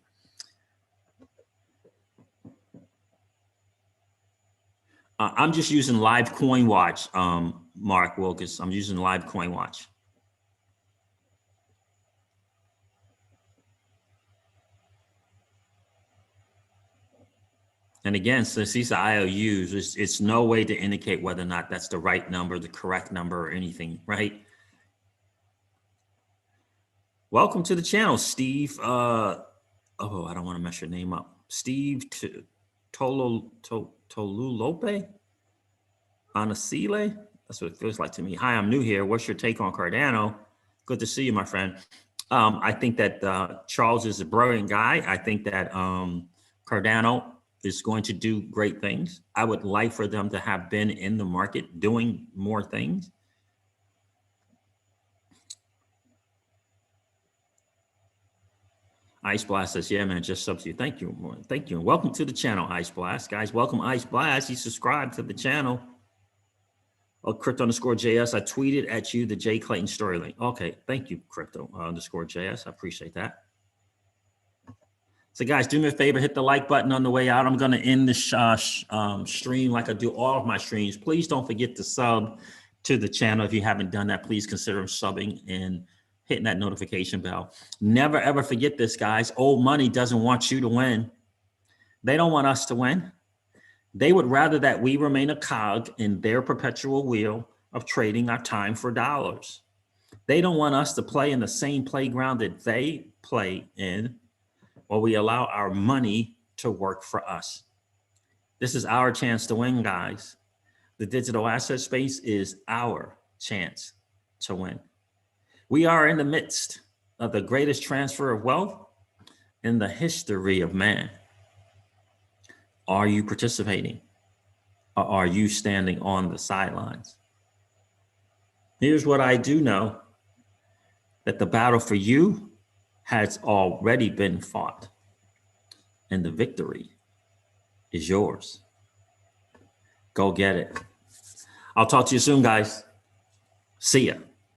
I'm just using Live Coin Watch, Mark Wilkes. I'm using Live Coin Watch. And again, since these are IOUs, it's no way to indicate whether or not that's the right number, the correct number, or anything, right? Welcome to the channel, Steve. I don't want to mess your name up. Steve Tolulope? Anasile? That's what it feels like to me. Hi, I'm new here. What's your take on Cardano? Good to see you, my friend. I think that Charles is a brilliant guy. I think that Cardano is going to do great things. I would like for them to have been in the market doing more things. Ice Blast says, yeah, man, just sub to you. Thank you. Thank you. And welcome to the channel, Ice Blast. Guys, welcome, Ice Blast. You subscribe to the channel. Oh, Crypto_JS. I tweeted at you the Jay Clayton story link. Okay, thank you, Crypto_JS. I appreciate that. So guys, do me a favor, hit the like button on the way out. I'm going to end the stream like I do all of my streams. Please don't forget to sub to the channel. If you haven't done that, please consider subbing and hitting that notification bell. Never, ever forget this, guys. Old money doesn't want you to win. They don't want us to win. They would rather that we remain a cog in their perpetual wheel of trading our time for dollars. They don't want us to play in the same playground that they play in, or we allow our money to work for us. This is our chance to win, guys. The digital asset space is our chance to win. We are in the midst of the greatest transfer of wealth in the history of man. Are you participating, or are you standing on the sidelines? Here's what I do know, that the battle for you has already been fought, and the victory is yours. Go get it. I'll talk to you soon, guys. See ya.